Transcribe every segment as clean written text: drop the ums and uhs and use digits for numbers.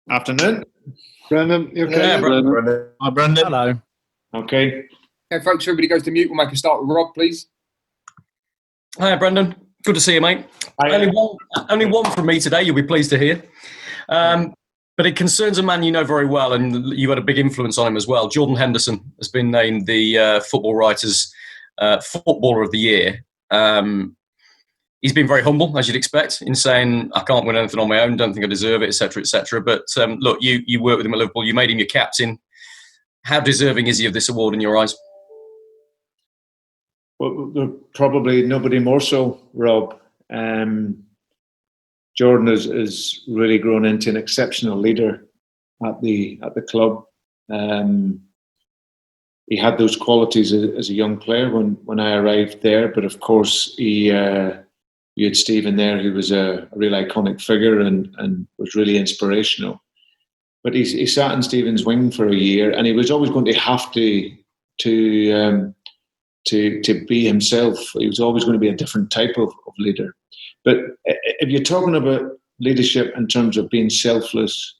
Afternoon. Brendan, you okay? Yeah, Brendan. Hi, Brendan. Hello. Okay. Okay, folks, everybody goes to mute. We'll make a start with Rob, please. Hi, Brendan. Good to see you, mate. Hi. Only one from me today, you'll be pleased to hear. But it concerns a man you know very well, and you had a big influence on him as well. Jordan Henderson has been named the Football Writers' Footballer of the Year. He's been very humble, as you'd expect, in saying, I can't win anything on my own, don't think I deserve it, etc., etc. But look, you worked with him at Liverpool, you made him your captain. How deserving is he of this award in your eyes? Well, probably nobody more so, Rob. Jordan has really grown into an exceptional leader at the club. He had those qualities as a young player when I arrived there, but of course you had Stephen there, who was a real iconic figure and was really inspirational. But he sat in Stephen's wing for a year, and he was always going to have to be himself. He was always going to be a different type of leader. But if you're talking about leadership in terms of being selfless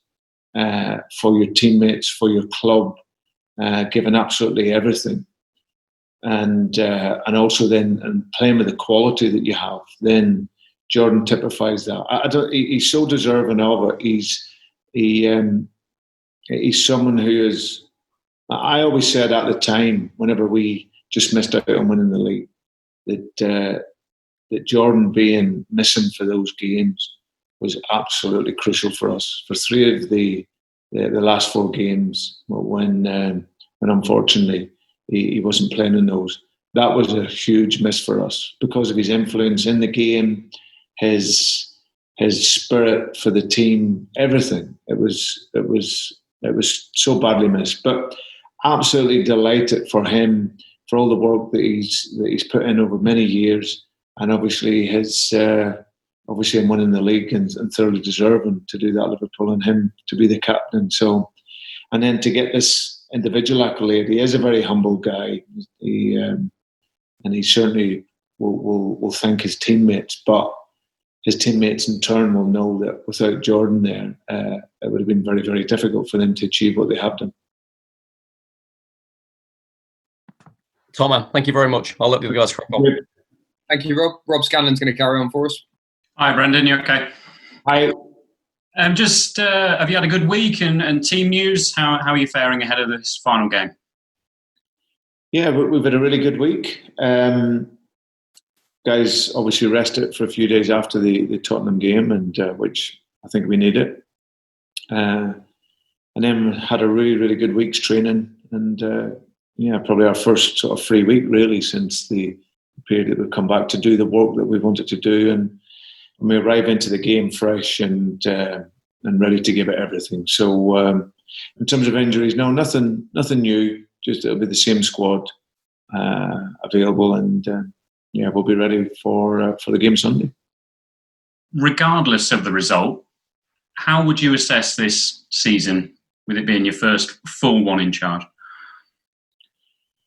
for your teammates, for your club, giving absolutely everything, and also then playing with the quality that you have, then Jordan typifies that. He's so deserving of it. He's someone who is. I always said at the time, whenever we just missed out on winning the league, that Jordan being missing for those games was absolutely crucial for us. For three of the last four games, when unfortunately he wasn't playing in those, that was a huge miss for us because of his influence in the game, his spirit for the team, everything. It was so badly missed. But absolutely delighted for him, for all the work that he's put in over many years, and obviously him winning the league and thoroughly deserving to do that at Liverpool, and him to be the captain. So, and then to get this individual accolade, he is a very humble guy. And he certainly will thank his teammates, but his teammates in turn will know that without Jordan there, it would have been very, very difficult for them to achieve what they have done. Tom, thank you very much. I'll let the other guys crack on. Thank you, Rob. Rob Scanlon's going to carry on for us. Hi, Brendan. You okay? Hi. Have you had a good week and team news? How are you faring ahead of this final game? Yeah, we've had a really good week. Guys obviously rested for a few days after the Tottenham game, and which I think we needed. And then had a really, really good week's training, and probably our first sort of free week really since the period that we've come back to do the work that we wanted to do, and we arrive into the game fresh and ready to give it everything. So in terms of injuries, no, nothing new. Just it'll be the same squad available, and we'll be ready for the game Sunday. Regardless of the result, how would you assess this season, with it being your first full one in charge?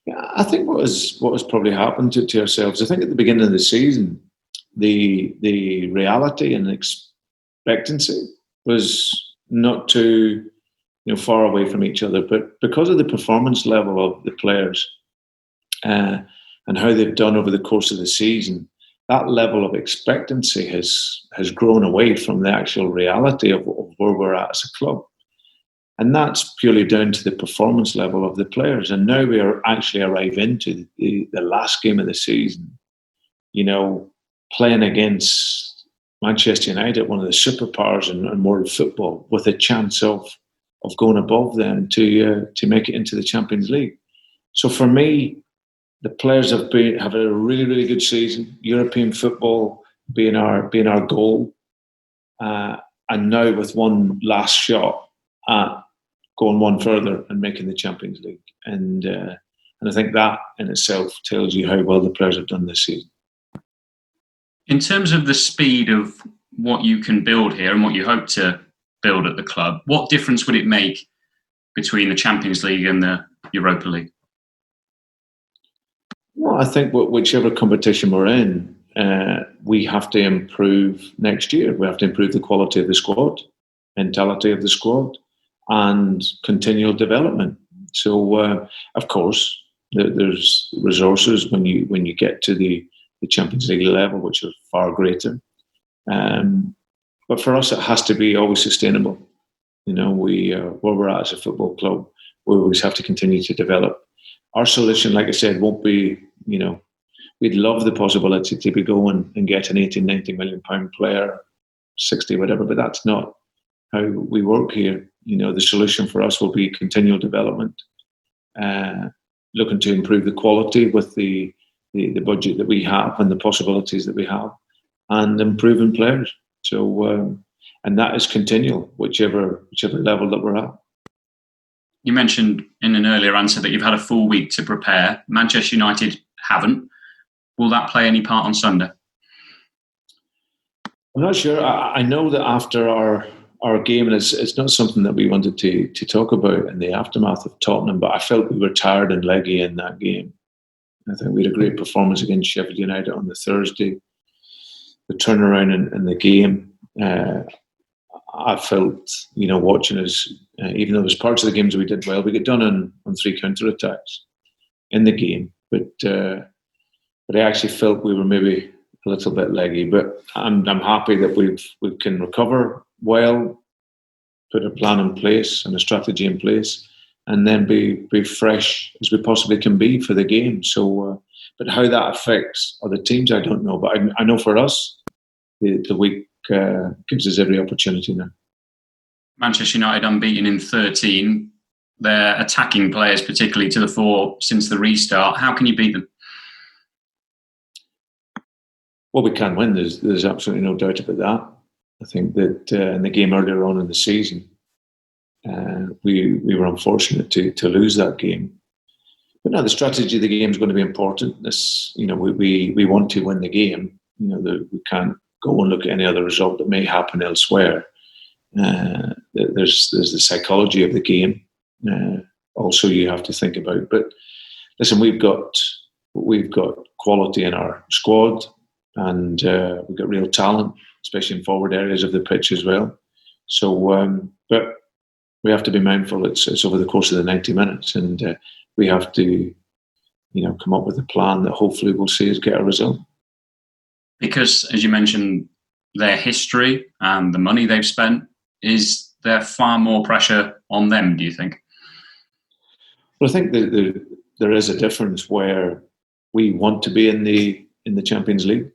Yeah, I think what has probably happened to ourselves, I think at the beginning of the season, the reality and expectancy was not too far away from each other, but because of the performance level of the players and how they've done over the course of the season, that level of expectancy has grown away from the actual reality of where we're at as a club. And that's purely down to the performance level of the players. And now we are actually arriving into the last game of the season, playing against Manchester United, one of the superpowers in world football, with a chance of going above them to make it into the Champions League. So for me, the players have a really, really good season. European football being our goal, and now with one last shot at going one further and making the Champions League. And I think that in itself tells you how well the players have done this season. In terms of the speed of what you can build here and what you hope to build at the club, what difference would it make between the Champions League and the Europa League? Well, I think whichever competition we're in, we have to improve next year. We have to improve the quality of the squad. mentality of the squad and continual development. So, of course, there's resources when you get to the Champions League level, which are far greater. But for us, it has to be always sustainable. Where we're at as a football club, we always have to continue to develop. Our solution, like I said, won't be, we'd love the possibility to be going and get an 80, 90 million pound player, 60, whatever, but that's not how we work here. The solution for us will be continual development, looking to improve the quality with the budget that we have and the possibilities that we have, and improving players. So, and that is continual, whichever level that we're at. You mentioned in an earlier answer that you've had a full week to prepare. Manchester United haven't. Will that play any part on Sunday? I'm not sure. I know that after our game, and it's not something that we wanted to talk about in the aftermath of Tottenham, but I felt we were tired and leggy in that game. I think we had a great performance against Sheffield United on the Thursday. The turnaround in the game, I felt, watching us, even though there was parts of the games we did well, we got done on 3 counter-attacks in the game. But I actually felt we were maybe a little bit leggy. But I'm happy that we can recover well, put a plan in place and a strategy in place, and then be fresh as we possibly can be for the game. So, but how that affects other teams, I don't know. But I know for us, the week gives us every opportunity now. Manchester United unbeaten in 13. They're attacking players, particularly to the fore since the restart. How can you beat them? Well, we can win. There's absolutely no doubt about that. I think that in the game earlier on in the season, we were unfortunate to lose that game. But now the strategy of the game is going to be important. We want to win the game. We can't go and look at any other result that may happen elsewhere. There's the psychology of the game. Also, you have to think about. But listen, we've got quality in our squad, and we've got real talent, especially in forward areas of the pitch as well. So, but we have to be mindful. It's over the course of the 90 minutes, and we have to, come up with a plan that hopefully will see us get a result. Because, as you mentioned, their history and the money they've spent, is there far more pressure on them, do you think? Well, I think that there is a difference where we want to be in the Champions League.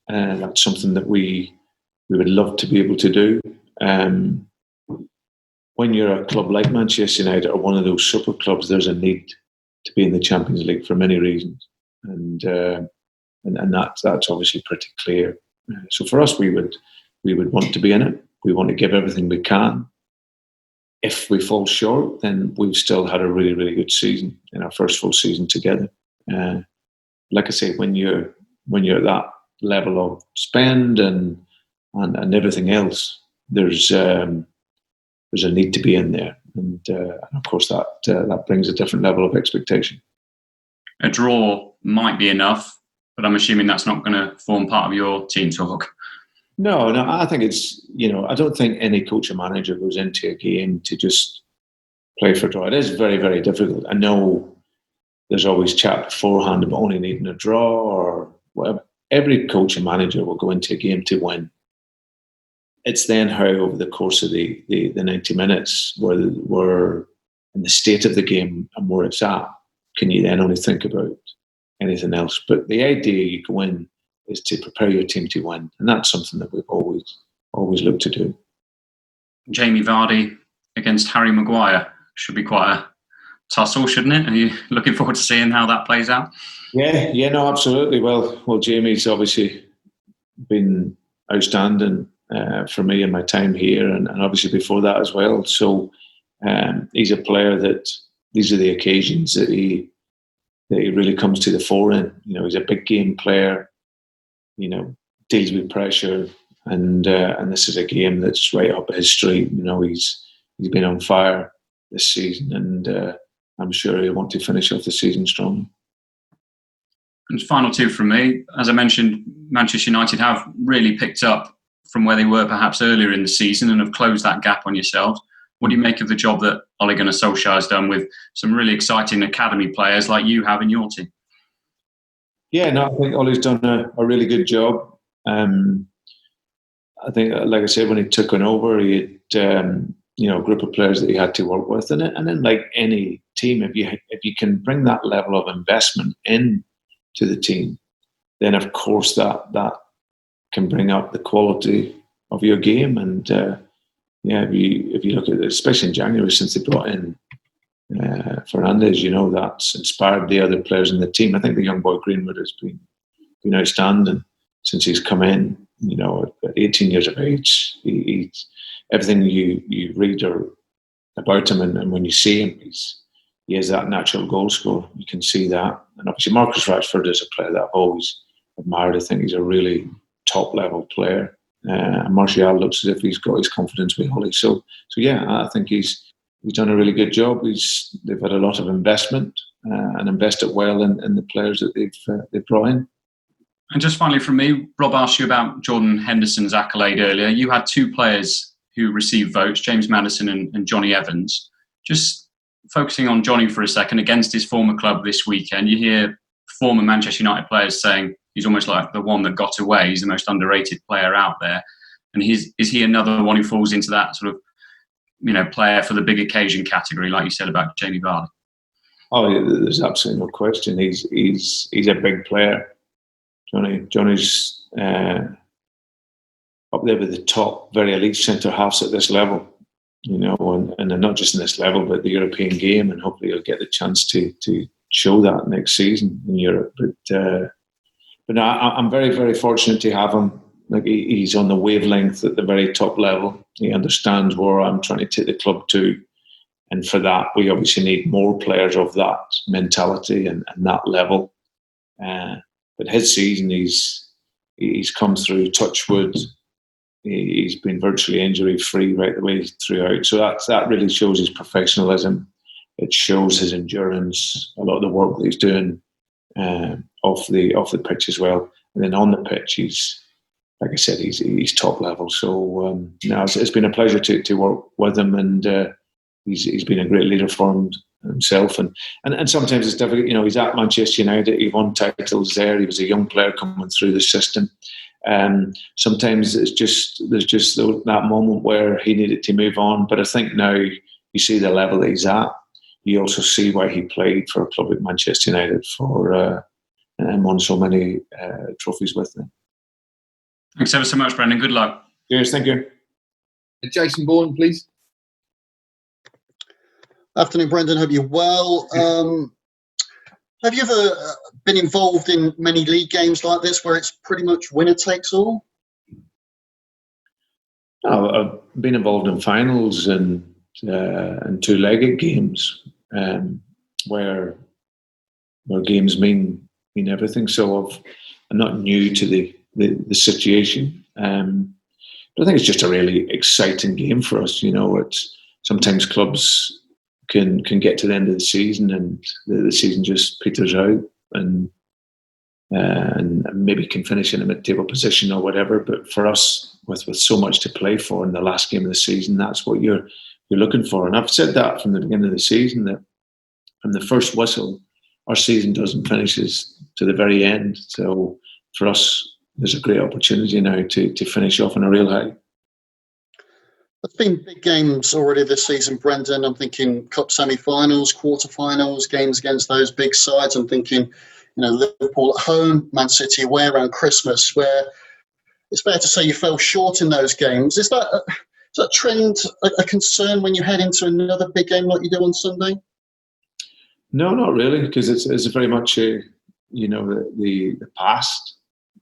And that's something that we would love to be able to do. When you're a club like Manchester United or one of those super clubs, there's a need to be in the Champions League for many reasons. And that's obviously pretty clear. So for us, we would want to be in it. We want to give everything we can. If we fall short, then we've still had a really, really good season in our first full season together. Like I say, when you're at that level of spend and everything else, there's a need to be in there, and of course that brings a different level of expectation. A draw might be enough, but I'm assuming that's not going to form part of your team talk. No, I think it's, I don't think any coach or manager goes into a game to just play for a draw. It is very, very difficult. I know there's always chat beforehand about only needing a draw or whatever. Every coach and manager will go into a game to win. It's then how over the course of the 90 minutes, where in the state of the game and where it's at, can you then only think about anything else. But the idea you go in is to prepare your team to win. And that's something that we've always looked to do. Jamie Vardy against Harry Maguire should be quite a tussle, shouldn't it? Are you looking forward to seeing how that plays out? Yeah, no, absolutely. Well, Jamie's obviously been outstanding for me in my time here, and obviously before that as well. So he's a player that these are the occasions that he really comes to the fore in. He's a big game player. Deals with pressure, and this is a game that's right up his street. He's been on fire this season, and I'm sure he'll want to finish off the season strong. And final two from me. As I mentioned, Manchester United have really picked up from where they were perhaps earlier in the season and have closed that gap on yourselves. What do you make of the job that Ole Gunnar Solskjaer has done with some really exciting academy players like you have in your team? Yeah, no, I think Ole's done a really good job. I think, like I said, when he took on over, he had a group of players that he had to work with, and then like any team, if you can bring that level of investment in to the team, then of course that can bring up the quality of your game. And if you look at it, especially in January, since they brought in Fernandes, that's inspired the other players in the team. I think the young boy Greenwood has been outstanding since he's come in. At 18 years of age, he's everything you read about him, and when you see him, he has that natural goal scorer. You can see that. And obviously Marcus Rashford is a player that I've always admired. I think he's a really top level player. And Martial looks as if he's got his confidence with Holly. So yeah, I think he's done a really good job. They've had a lot of investment and invested well in the players that they've brought in. And just finally from me, Rob asked you about Jordan Henderson's accolade earlier. You had two players who received votes, James Maddison and Johnny Evans. Just focusing on Johnny for a second, against his former club this weekend, you hear former Manchester United players saying he's almost like the one that got away. He's the most underrated player out there. And is he another one who falls into that sort of, player for the big occasion category, like you said about Jamie Vardy? Oh, there's absolutely no question. He's a big player. Johnny's up there with the top, very elite centre halves at this level, and not just in this level, but the European game, and hopefully he'll get the chance to show that next season in Europe. But no, I'm very, very fortunate to have him. Like he's on the wavelength at the very top level. He understands where I'm trying to take the club to, and for that we obviously need more players of that mentality and that level. But his season, he's come through, touch wood. He's been virtually injury-free right the way throughout. So that really shows his professionalism. It shows his endurance, a lot of the work that he's doing off the pitch as well. And then on the pitch, he's, like I said, he's top level. So it's been a pleasure to work with him, and he's been a great leader for himself. And sometimes it's difficult. He's at Manchester United. He won titles there. He was a young player coming through the system. Sometimes there's just that moment where he needed to move on. But I think now you see the level that he's at. You also see why he played for a club like Manchester United and won so many trophies with them. Thanks ever so much, Brendan. Good luck. Cheers, thank you. Jason Bourne, please. Afternoon, Brendan. Hope you're well. Have you ever been involved in many league games like this where it's pretty much winner takes all? I've been involved in finals and two-legged games where games mean everything. So I'm not new to the situation, but I think it's just a really exciting game for us. It's sometimes clubs can get to the end of the season and the season just peters out, and maybe can finish in a mid-table position or whatever. But for us, with so much to play for in the last game of the season, that's what you're looking for. And I've said that from the beginning of the season, that from the first whistle, our season doesn't finish to the very end. So for us, there's a great opportunity now to finish off on a real high. There's been big games already this season, Brendan. I'm thinking cup semi-finals, quarter-finals, games against those big sides. I'm thinking, Liverpool at home, Man City away around Christmas, where it's fair to say you fell short in those games. Is that trend a concern when you head into another big game like you do on Sunday? No, not really, because it's very much the past.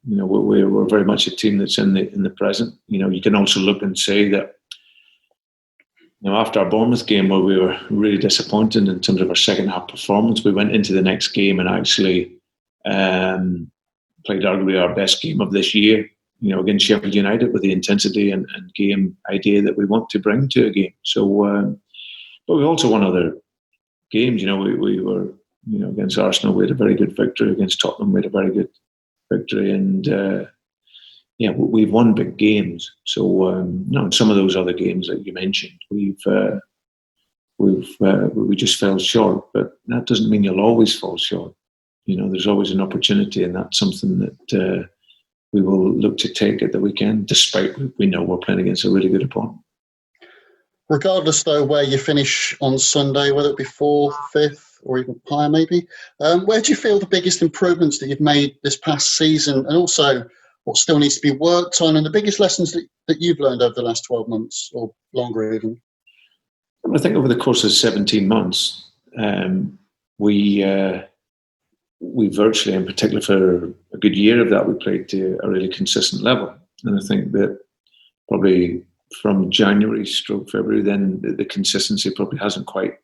We're very much a team that's in the present. You can also look and say that after our Bournemouth game, where we were really disappointed in terms of our second half performance, we went into the next game and actually played arguably our best game of this year, against Sheffield United, with the intensity and game idea that we want to bring to a game. So, but we also won other games. We were, against Arsenal, we had a very good victory. Against Tottenham, we had a very good victory. And yeah, we've won big games. So in some of those other games that you mentioned, we just fell short. But that doesn't mean you'll always fall short. There's always an opportunity, and that's something that we will look to take at the weekend, despite we know we're playing against a really good opponent. Regardless, though, where you finish on Sunday, whether it be 4th, 5th, or even higher maybe, where do you feel the biggest improvements that you've made this past season, and also what still needs to be worked on, and the biggest lessons that you've learned over the last 12 months, or longer even? I think over the course of 17 months, we virtually, in particular for a good year of that, we played to a really consistent level. And I think that probably from January/February, then the consistency probably hasn't quite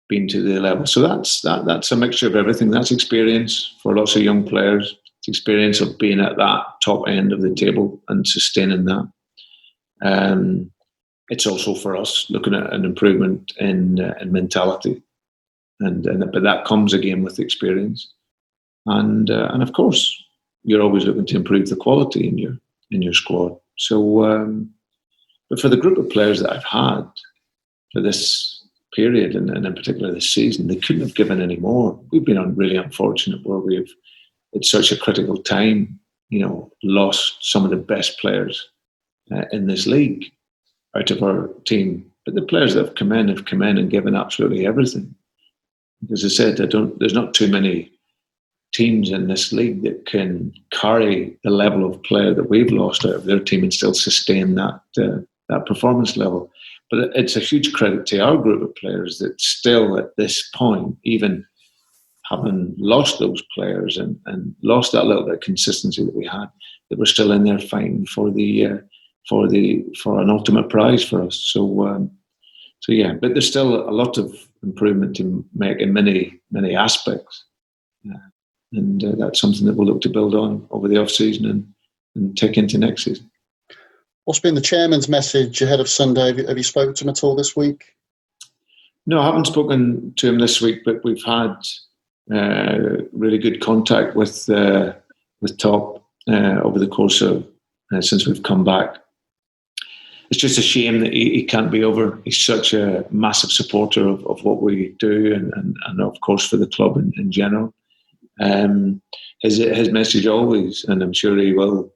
been to the level. So that's a mixture of everything. That's experience for lots of young players. It's experience of being at that top end of the table and sustaining that. It's also for us looking at an improvement in mentality, but that comes again with experience. And of course, you're always looking to improve the quality in your squad. So, but for the group of players that I've had for this period, and in particular this season, they couldn't have given any more. We've been really unfortunate where we've, at such a critical time, lost some of the best players in this league out of our team. But the players that have come in and given absolutely everything. As I said, there's not too many teams in this league that can carry the level of player that we've lost out of their team and still sustain that performance level. But it's a huge credit to our group of players that still at this point, even having lost those players and lost that little bit of consistency that we had, that we're still in there fighting for an ultimate prize for us. So yeah, but there's still a lot of improvement to make in many aspects. And that's something that we'll look to build on over the off-season and take into next season. What's been the chairman's message ahead of Sunday? Have you spoken to him at all this week? No, I haven't spoken to him this week, but we've had really good contact with Top over the course of since we've come back. It's just a shame that he can't be over. He's such a massive supporter of what we do and of course for the club in general. His message always, and I'm sure he will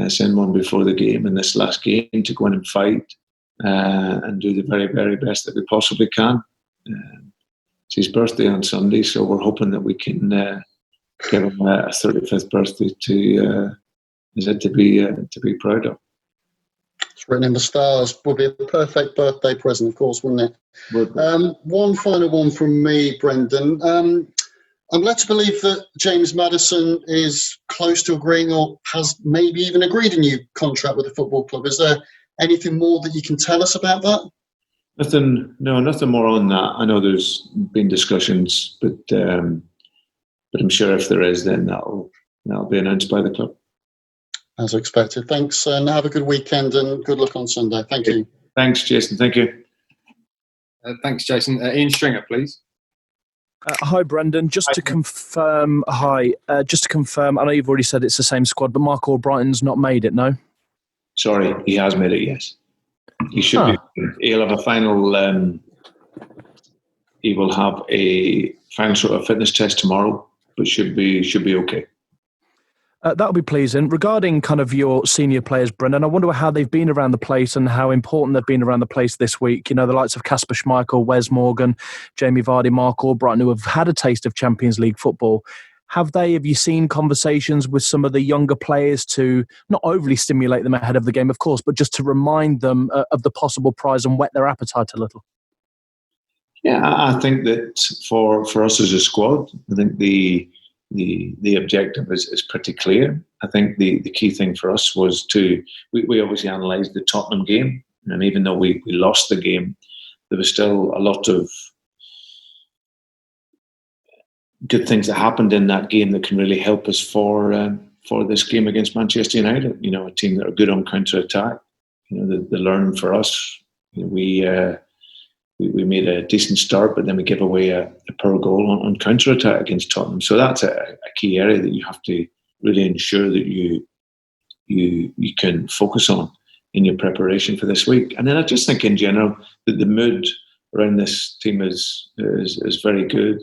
send one before the game in this last game, to go in and fight and do the very, very best that we possibly can. It's his birthday on Sunday, so we're hoping that we can give him a 35th birthday to be proud of. It's written in the stars. Would be a perfect birthday present, of course, wouldn't it? One final one from me, Brendan. I'm led to believe that James Maddison is close to agreeing, or has maybe even agreed a new contract with the football club. Is there anything more that you can tell us about that? Nothing more on that. I know there's been discussions, but I'm sure if there is, then that'll be announced by the club. As expected. Thanks, and have a good weekend, and good luck on Sunday. Thank you. Thanks, Jason. Thank you. Thanks, Jason. Ian Stringer, please. Hi, Brendan. Just to confirm, I know you've already said it's the same squad, but Mark Albrighton's not made it, no? Sorry, he has made it, yes. He should be. He'll have a final... he will have a final sort of fitness test tomorrow, but should be okay. That'll be pleasing. Regarding kind of your senior players, Brendan, I wonder how they've been around the place and how important they've been around the place this week. The likes of Kasper Schmeichel, Wes Morgan, Jamie Vardy, Mark Albrighton, who have had a taste of Champions League football. Have you seen conversations with some of the younger players to not overly stimulate them ahead of the game, of course, but just to remind them of the possible prize and whet their appetite a little? Yeah, I think that for us as a squad, I think the objective is pretty clear. I think the key thing for us was we obviously analysed the Tottenham game, and even though we lost the game, there was still a lot of good things that happened in that game that can really help us for this game against Manchester United. A team that are good on counter-attack. The learning for us, we made a decent start, but then we give away a poor goal on counter-attack against Tottenham. So that's a key area that you have to really ensure that you you can focus on in your preparation for this week. And then I just think in general that the mood around this team is very good.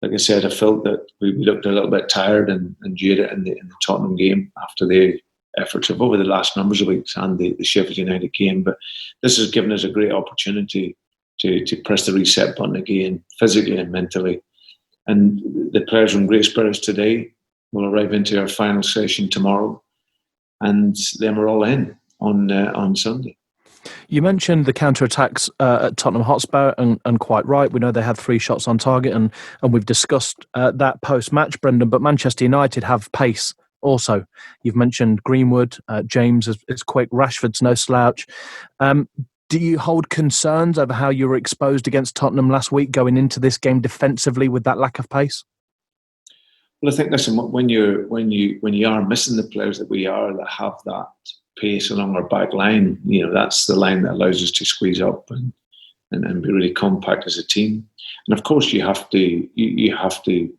Like I said, I felt that we looked a little bit tired and jaded in the Tottenham game after the efforts of over the last numbers of weeks and the Sheffield United game. But this has given us a great opportunity to press the reset button again, physically and mentally. And the players are in great spirits today. We'll arrive into our final session tomorrow, and then we're all in on Sunday. You mentioned the counter-attacks at Tottenham Hotspur, and quite right. We know they had 3 shots on target, and we've discussed that post-match, Brendan. But Manchester United have pace also. You've mentioned Greenwood, James is quick, Rashford's no slouch. Do you hold concerns over how you were exposed against Tottenham last week going into this game defensively with that lack of pace? Well, I think, listen, when you are missing the players that we are that have that pace along our back line, that's the line that allows us to squeeze up and be really compact as a team. And of course, you have to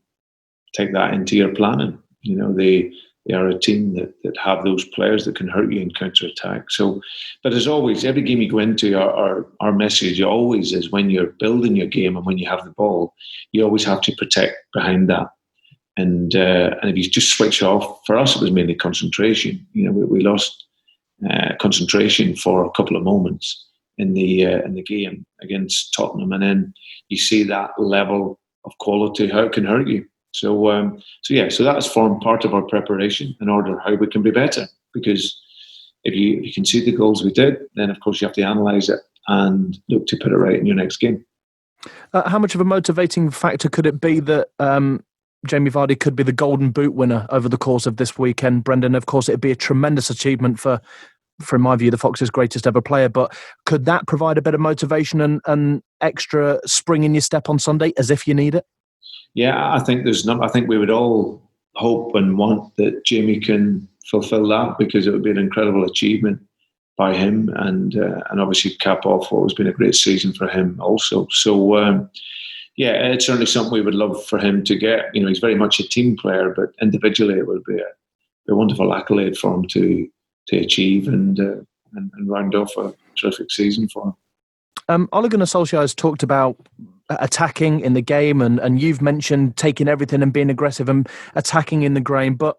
take that into your planning. They are a team that have those players that can hurt you in counter-attack. So, but as always, every game you go into, our message always is when you're building your game and when you have the ball, you always have to protect behind that. And if you just switch off, for us it was mainly concentration. We lost concentration for a couple of moments in the game against Tottenham, and then you see that level of quality, how it can hurt you. So that's formed part of our preparation in order how we can be better. Because if you can see the goals we did, then of course you have to analyse it and look to put it right in your next game. How much of a motivating factor could it be that Jamie Vardy could be the Golden Boot winner over the course of this weekend, Brendan? Of course, it'd be a tremendous achievement for in my view, the Foxes' greatest ever player. But could that provide a bit of motivation and extra spring in your step on Sunday, as if you need it? Yeah, I think I think we would all hope and want that Jamie can fulfil that, because it would be an incredible achievement by him, and obviously cap off what has been a great season for him also. So. It's certainly something we would love for him to get. He's very much a team player, but individually it would be a wonderful accolade for him to achieve and round off a terrific season for him. Ole Gunnar Solskjaer has talked about attacking in the game, and you've mentioned taking everything and being aggressive and attacking in the game. But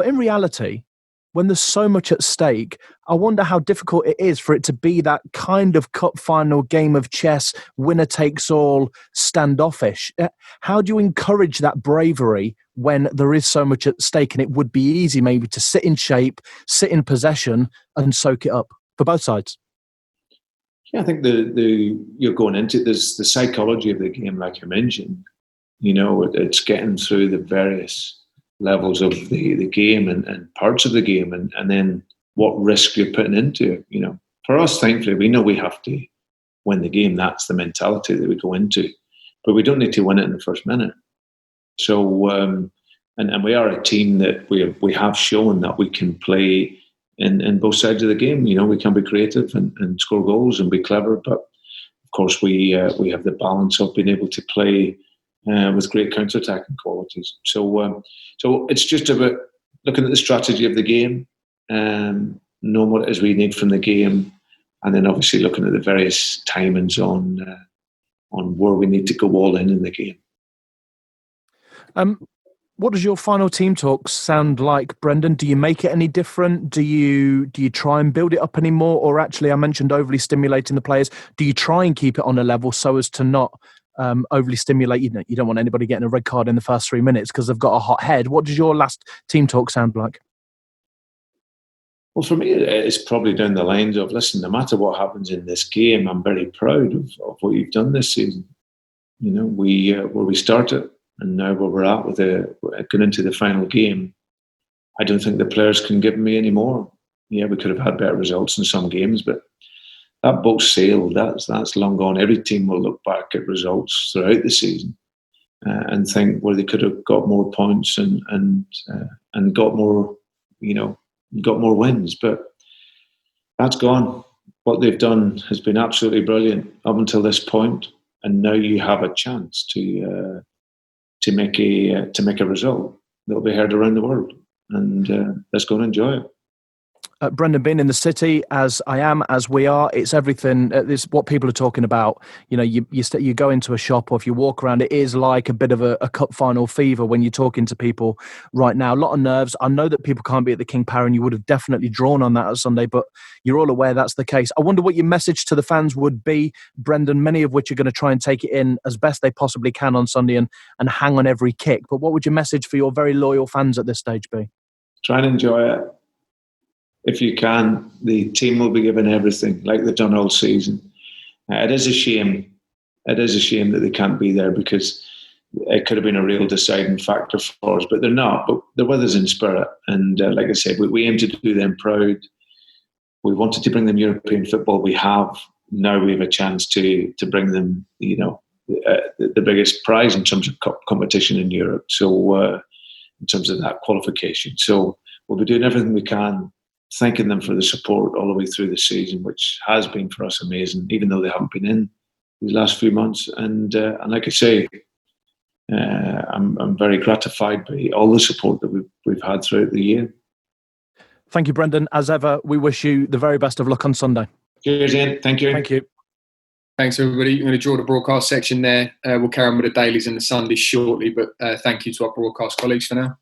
in reality, when there's so much at stake, I wonder how difficult it is for it to be that kind of cup final game of chess, winner takes all, standoffish. How do you encourage that bravery when there is so much at stake? And it would be easy maybe to sit in shape, sit in possession and soak it up for both sides. Yeah, I think you're going into there's the psychology of the game, like you mentioned. It's getting through the various levels of the game and parts of the game, and then what risk you're putting into it. For us, thankfully, we know we have to win the game. That's the mentality that we go into, but we don't need to win it in the first minute. So, and we are a team that we have shown that we can play in both sides of the game. We can be creative and score goals and be clever, but of course we have the balance of being able to play with great counter-attacking qualities. So it's just about looking at the strategy of the game, knowing what it is we need from the game, and then obviously looking at the various timings on where we need to go all in the game. What does your final team talk sound like, Brendan? Do you make it any different? Do you try and build it up anymore? Or actually, I mentioned overly stimulating the players. Do you try and keep it on a level so as to not overly stimulate? You don't want anybody getting a red card in the first 3 minutes because they've got a hot head. What does your last team talk sound like? Well, for me, it's probably down the lines of, listen, no matter what happens in this game, I'm very proud of what you've done this season. Where we started and now where we're at with going into the final game, I don't think the players can give me any more. Yeah, we could have had better results in some games, but that boat's sailed. That's long gone. Every team will look back at results throughout the season and think where they could have got more points and got more, got more wins. But that's gone. What they've done has been absolutely brilliant up until this point, and now you have a chance to make a result that'll be heard around the world, and let's go and enjoy it. Brendan, being in the city as I am, as we are, it's everything. It's what people are talking about. You know, you go into a shop, or if you walk around, it is like a bit of a cup final fever when you're talking to people right now. A lot of nerves. I know that people can't be at the King Power, and you would have definitely drawn on that on Sunday, but you're all aware that's the case. I wonder what your message to the fans would be, Brendan, many of which are going to try and take it in as best they possibly can on Sunday and hang on every kick. But what would your message for your very loyal fans at this stage be? Try and enjoy it. If you can, the team will be given everything, like they've done all season. It is a shame. It is a shame that they can't be there, because it could have been a real deciding factor for us. But they're not. But they're with us in spirit. And like I said, we aim to do them proud. We wanted to bring them European football. We have. Now we have a chance to bring them, you know, the biggest prize in terms of competition in Europe. So in terms of that qualification. So we'll be doing everything we can, thanking them for the support all the way through the season, which has been for us amazing, even though they haven't been in these last few months. And like I say, I'm very gratified by all the support that we've had throughout the year. Thank you, Brendan. As ever, we wish you the very best of luck on Sunday. Cheers, Ian. Thank you. Thank you. Thanks, everybody. I'm going to draw the broadcast section there. We'll carry on with the dailies and the Sundays shortly, but thank you to our broadcast colleagues for now.